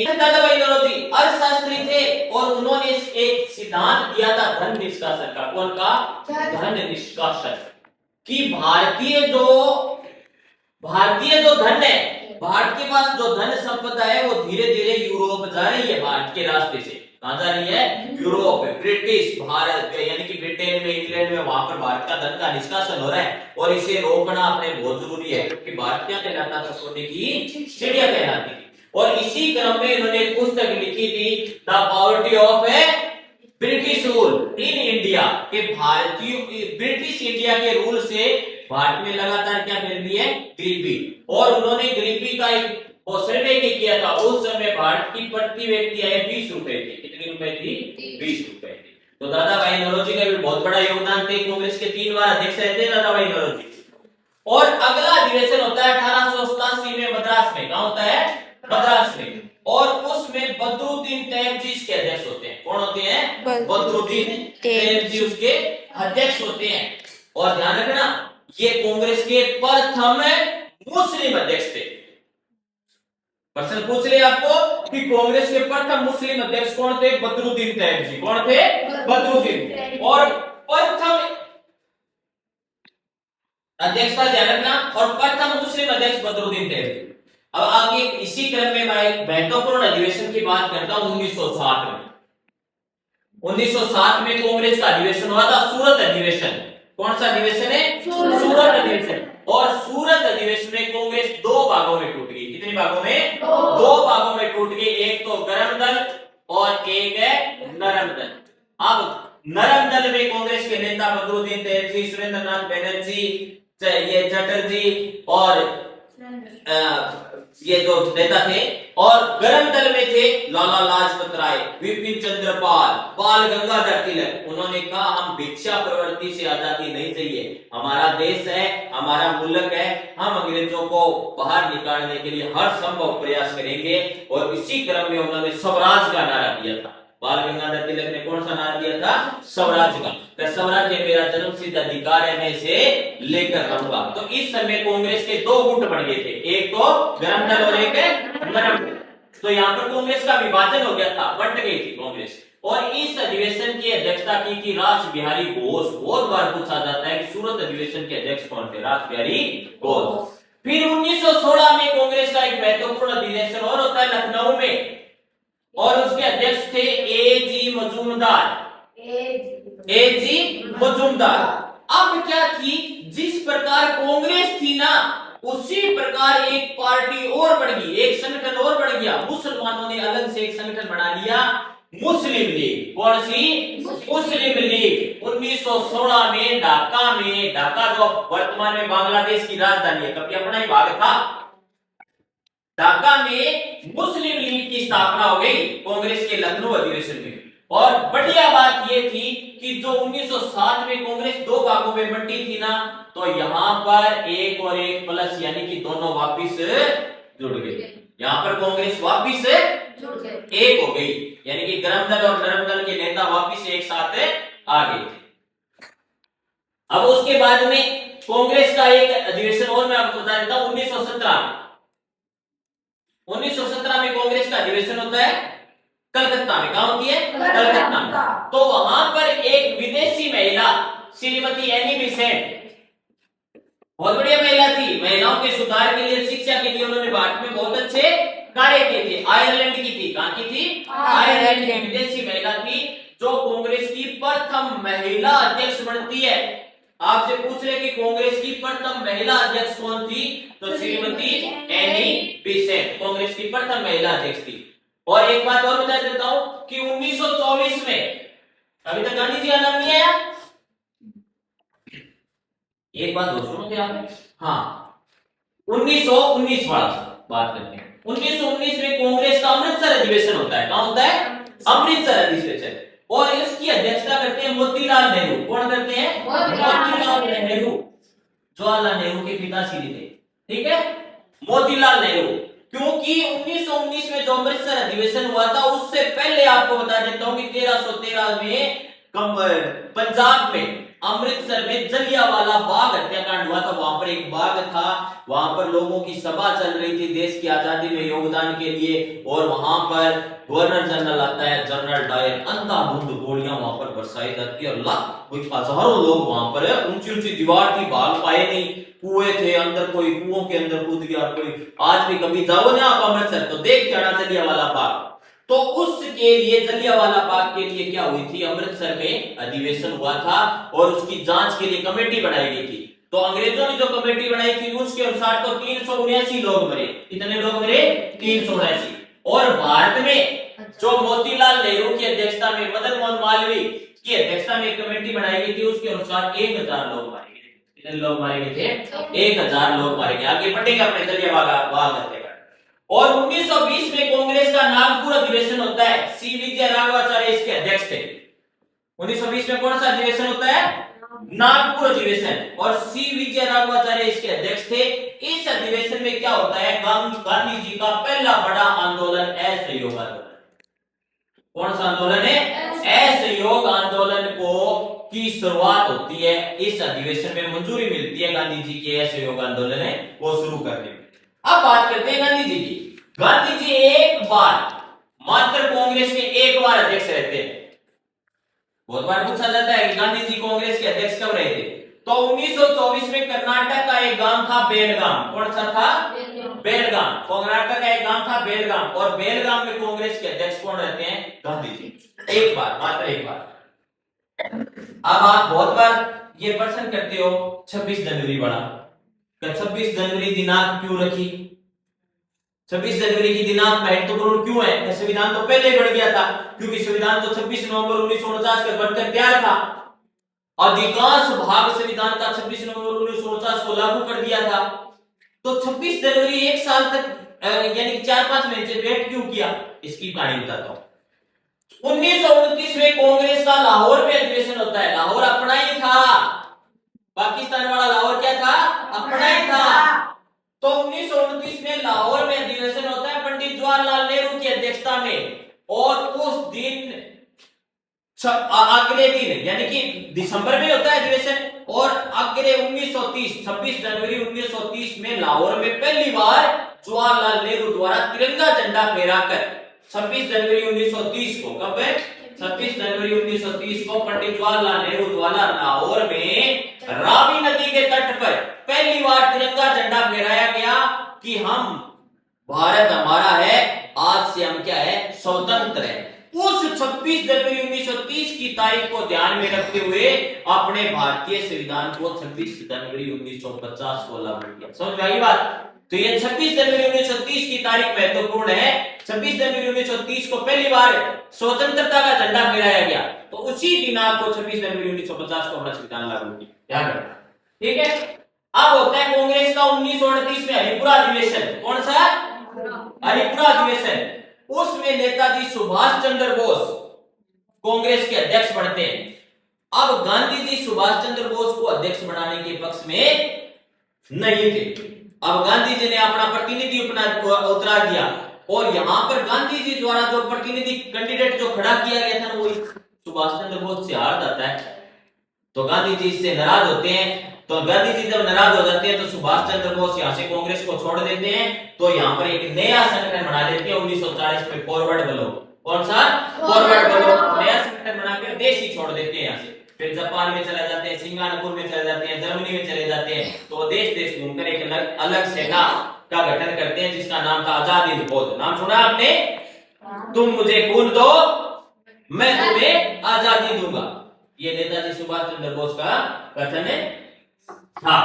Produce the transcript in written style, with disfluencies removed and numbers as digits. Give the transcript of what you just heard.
दादाभाई नौरोजी अर्थशास्त्री थे और उन्होंने एक सिद्धांत दिया था धन निष्कासन का। कौन का? धन निष्कासन। कि भारतीय जो धन है, भारत के पास जो धन संपदा है वो धीरे धीरे यूरोप जा रही है। भारत के रास्ते से कहां जा रही है? यूरोप, ब्रिटिश भारत यानी कि ब्रिटेन में, इंग्लैंड में, वहां पर भारत का धन का निष्कासन हो रहा है और इसे रोकना अपने बहुत जरूरी है, क्योंकि भारत क्या कहलाता था? सोने की चिड़िया कहलाती थी। और इसी क्रम में इन्होंने एक पुस्तक लिखी थी, the poverty of British rule in India, के भारतीय ब्रिटिश इंडिया के रूल से भारत में लगातार क्या फैल रही है? गरीबी। और उन्होंने गरीबी का एक सर्वे किया था। उस समय भारत की प्रति व्यक्ति आय 20 रुपए थी। कितनी रुपए थी? 20 रुपए थी। तो दादाभाई नौरोजी का भी बहुत बड़ा योगदान थे। कांग्रेस के 3 बार अध्यक्ष रहे थे दादाभाई नौरोजी। और अगला अधिवेशन होता है 1887 में मद्रास में। कहां होता है? मद्रास में। और उसमें बदरुद्दीन तैयबजी इसके अध्यक्ष होते हैं। कौन होते हैं? बदरुद्दीन तैयबजी उसके अध्यक्ष होते हैं। और ध्यान रखना, ये कांग्रेस के प्रथम मुस्लिम अध्यक्ष थे। प्रश्न पूछ ले आपको कि कांग्रेस के प्रथम मुस्लिम अध्यक्ष कौन थे? बदरुद्दीन तैयबजी। कौन थे? बदरुद्दीन। और प्रथम अध्यक्ष का ध्यान रखना, और प्रथम मुस्लिम अध्यक्ष बदरुद्दीन तैयबजी। अब आगे इसी क्रम में मैं एक महत्वपूर्ण अधिवेशन की बात करता हूं। 1907 में 1907 में कांग्रेस का अधिवेशन हुआ था, सूरत अधिवेशन। कौन सा अधिवेशन है? सूरत अधिवेशन। और सूरत अधिवेशन में कांग्रेस 2 भागों में टूट गई। कितने भागों में? 2 भागों में टूट गई। एक तो गरम दल और एक है नरम दल। अब नरम दल में कांग्रेस के नेता बदरुद्दीन तैयबजी, सुरेंद्रनाथ बैनर्जी, ये चटर्जी और ये जो नेता थे। और गरम दल में थे लाला लाजपत राय, विपिन चंद्र पाल, बाल गंगाधर तिलक। उन्होंने कहा हम भिक्षा प्रवृत्ति से आजादी नहीं चाहिए, हमारा देश है, हमारा मुल्क है, हम अंग्रेजों को बाहर निकालने के लिए हर संभव प्रयास करेंगे। और इसी क्रम में उन्होंने स्वराज का नारा दिया था। बाल गंगाधर तिलक ने कौन सा नारा दिया था? स्वराज का। स्वराज मेरा जन्मसिद्ध अधिकार है, मैं इसे लेकर रहूंगा। तो इस समय कांग्रेस के 2 गुट बन गए थे, एक तो गरम दल और एक नरम दल। तो यहाँ पर कांग्रेस का विभाजन हो गया था, बंट गई थी कांग्रेस। और इस अधिवेशन की अध्यक्षता की थी रास बिहारी घोष। बहुत बार पूछा जाता है कि सूरत अधिवेशन के अध्यक्ष कौन थे? रास बिहारी घोष। फिर 1916 में कांग्रेस का एक महत्वपूर्ण अधिवेशन और होता है लखनऊ में, और उसके अध्यक्ष थे ए.जी. मजूमदार। अब क्या थी, जिस प्रकार कांग्रेस थी ना, उसी प्रकार एक पार्टी और बढ़ गई, एक संगठन और बढ़ गया। मुसलमानों ने अलग से एक संगठन बना लिया, मुस्लिम लीग। कौन सी? मुस्लिम लीग। 1916 में ढाका जो वर्तमान में बांग्लादेश की राजधानी है, कभी अपना ही भाग था, ढाका में मुस्लिम लीग की स्थापना हो गई कांग्रेस के लखनऊ अधिवेशन में। और बढ़िया बात यह थी कि जो 1907 में कांग्रेस 2 भागों में बंटी थी ना, तो यहां पर 1 और 1 प्लस यानी कि दोनों वापिस जुड़ गए। यहां पर कांग्रेस वापिस एक हो गई, यानी कि गरम दल और नरम दल के नेता वापिस एक साथ आ गए थे। अब उसके बाद में कांग्रेस का एक अधिवेशन और मैं आपको बता देता हूं। 1917 में कांग्रेस का अधिवेशन होता है कलकत्ता में। कहां होती है? कलकत्ता में। तो वहां पर एक विदेशी महिला श्रीमती एनी बेसेंट, बहुत बढ़िया महिला थी। महिलाओं के सुधार के लिए, शिक्षा के लिए उन्होंने भारत में बहुत अच्छे कार्य किए थे। आयरलैंड की थी। कहां की थी? आयरलैंड की विदेशी महिला थी, जो कांग्रेस की प्रथम महिला अध्यक्ष बनती है। आपसे पूछ रहे कि कांग्रेस की प्रथम महिला अध्यक्ष कौन थी? तो श्रीमती एनी बेसेंट कांग्रेस की प्रथम महिला अध्यक्ष थी। और एक बात और बता देता हूं कि 1924 में, अभी तक गांधी जी का नाम नहीं आया, एक बात और सुनो क्या आप? हाँ, 1919 वाला बात करते हैं। 1919 में कांग्रेस का अमृतसर अधिवेशन होता है। कहां होता है? अमृतसर अधिवेशन। और इसकी अध्यक्षता करते हैं मोतीलाल नेहरू। कौन करते हैं? मोतीलाल नेहरू, जवाहरलाल नेहरू के पिताश्री थे। ठीक है, मोतीलाल नेहरू। क्योंकि 1919 में जो अमृतसर अधिवेशन हुआ था, उससे पहले आपको बता देता हूं कि 1313 में पंजाब में अमृतसर में जलियांवाला बाग हत्याकांड हुआ था। वहां पर एक बाग था, वहां पर लोगों की सभा चल रही थी देश की आजादी में योगदान के लिए, और वहां पर गवर्नर जनरल आता है, जनरल डायर, अंधाधुंध गोलियां वहां पर बरसाई जाती है, और कुछ हजारों लोग वहां पर है। ऊंची ऊंची दीवार थी, भाग पाए नहीं, कुएं थे, अंदर कोई कुओं के अंदर कूद गया कोई। आज भी कभी जाओ ना आप अमृतसर तो देख के आना जलियांवाला बाग। तो उसके लिए जलियांवाला बाग के लिए क्या हुई थी, अमृतसर में अधिवेशन हुआ था और उसकी जांच के लिए कमेटी बनाई गई थी। तो अंग्रेजों ने जो कमेटी बनाई थी उसके अनुसार तो 379 लोग मरे। कितने लोग मरे? 379। और भारत में जो मोतीलाल नेहरू की अध्यक्षता में, मदन मोहन मालवीय की अध्यक्षता में एक कमेटी बनाई गई थी, उसके अनुसार 1000 लोग मारे गए। कितने लोग मारे गए थे? 1000 लोग मारे गए। आगे बढ़ेंगे अपने जलियांवाला बाग हत्याकांड। और 1920 में कांग्रेस का नागपुर अधिवेशन होता है। सी विजय राघवाचार्य इसके अध्यक्ष थे। 1920 में कौन सा अधिवेशन होता है? नागपुर अधिवेशन, और सी विजय राघवाचार्य इसके अध्यक्ष थे। इस अधिवेशन में क्या होता है? गांधी जी का पहला बड़ा आंदोलन असहयोग आंदोलन। कौन सा आंदोलन है? असहयोग आंदोलन की शुरुआत होती है। इस अधिवेशन में मंजूरी मिलती है गांधी जी की असहयोग आंदोलन है वो शुरू करने में। अब बात करते हैं गांधी जी की। गांधी जी एक बार, मात्र कांग्रेस के एक बार अध्यक्ष रहते हैं। बहुत बार पूछा जाता है कि गांधी जी कांग्रेस के अध्यक्ष कब रहे थे? तो 1924 में कर्नाटक का एक गांव था बेलगाम। कौन सा था? बेलगाम। कर्नाटक का एक गांव था बेलगाम, और बेलगाम में कांग्रेस के अध्यक्ष कौन रहते हैं? गांधी जी। एक बार, मात्र एक बार। अब आप बहुत बार ये प्रश्न करते हो 26 जनवरी बड़ा, 26 जनवरी दिनांक क्यों रखी? 26 जनवरी की दिनांक महत्वपूर्ण क्यों है? संविधान तो पहले बन गया था, क्योंकि संविधान तो 26 नवंबर 1949 को बनकर तैयार था। अधिकांश भाग संविधान का 26 नवंबर 1949 को लागू कर दिया था। तो 26 जनवरी एक साल तक यानी 4-5 महीने से वेट क्यों किया? इसकी कहानी बताता हूं। 1929 में कांग्रेस का लाहौर में अधिवेशन होता है। लाहौर अपना ही था, पाकिस्तान वाला लाहौर क्या था? अपना ही था। तो 1929 में लाहौर में अधिवेशन होता है पंडित जवाहरलाल नेहरू की अध्यक्षता में, और उस दिन अगले दिन यानी कि दिसंबर में होता है अधिवेशन, और अगले 1930 26 जनवरी 1930 में लाहौर में पहली बार जवाहरलाल नेहरू द्वारा तिरंगा झंडा फहराकर 26 जनवरी 1930 को, कब है? 26 जनवरी 1930 को पंडित जवाहरलाल नेहरू द्वारा लाहौर में रावी नदी के तट पर पहली बार तिरंगा झंडा फहराया गया कि हम, भारत हमारा है, आज से हम क्या है? स्वतंत्र है। उस 26 जनवरी 1930 की तारीख को ध्यान में रखते हुए अपने भारतीय संविधान को 26 जनवरी 1950 को लागू किया। समझ में आई बात? तो ये 26 जनवरी 1930 की तारीख महत्वपूर्ण है। 26 जनवरी 1930 को पहली बार स्वतंत्रता का झंडा फहराया गया, तो उसी दिनांक को 26 जनवरी 1950 को अपना संविधान लागू किया। ध्यान रखना, ठीक है। अब होता है कांग्रेस का 1938 में हरिपुरा अधिवेशन। कौन सा? हरिपुरा अधिवेशन। उसमें नेताजी सुभाष चंद्र बोस कांग्रेस के अध्यक्ष बनते हैं। अब गांधी जी सुभाष चंद्र बोस को अध्यक्ष बनाने के पक्ष में नहीं थे। अब गांधी जी ने अपना प्रतिनिधि उतार दिया, और यहां पर गांधी जी द्वारा जो प्रतिनिधि कैंडिडेट जो खड़ा किया गया था वो सुभाष चंद्र बोस से हार जाता है। तो गांधी जी इससे नाराज होते हैं। तो गांधी जी जब नाराज हो जाते हैं तो सुभाष चंद्र बोस यहां से कांग्रेस को छोड़ देते हैं। तो यहां पर एक नया संगठन बना देते हैं 1940 में, फॉरवर्ड ब्लॉक। कौन सा? Forward block. नया संगठन बनाकर देश ही छोड़ देते हैं यहां से। फिर जापान में चले जाते हैं, सिंगापुर में चले जाते हैं, जर्मनी में चले जाते हैं। तो देश देश घूमकर एक अलग सेना का गठन करते हैं जिसका नाम था आजाद हिंद फौज। नाम सुना आपने? तुम मुझे खून दो, मैं तुम्हें आजादी दूंगा। ये नेताजी सुभाष चंद्र बोस का कथन है। हाँ,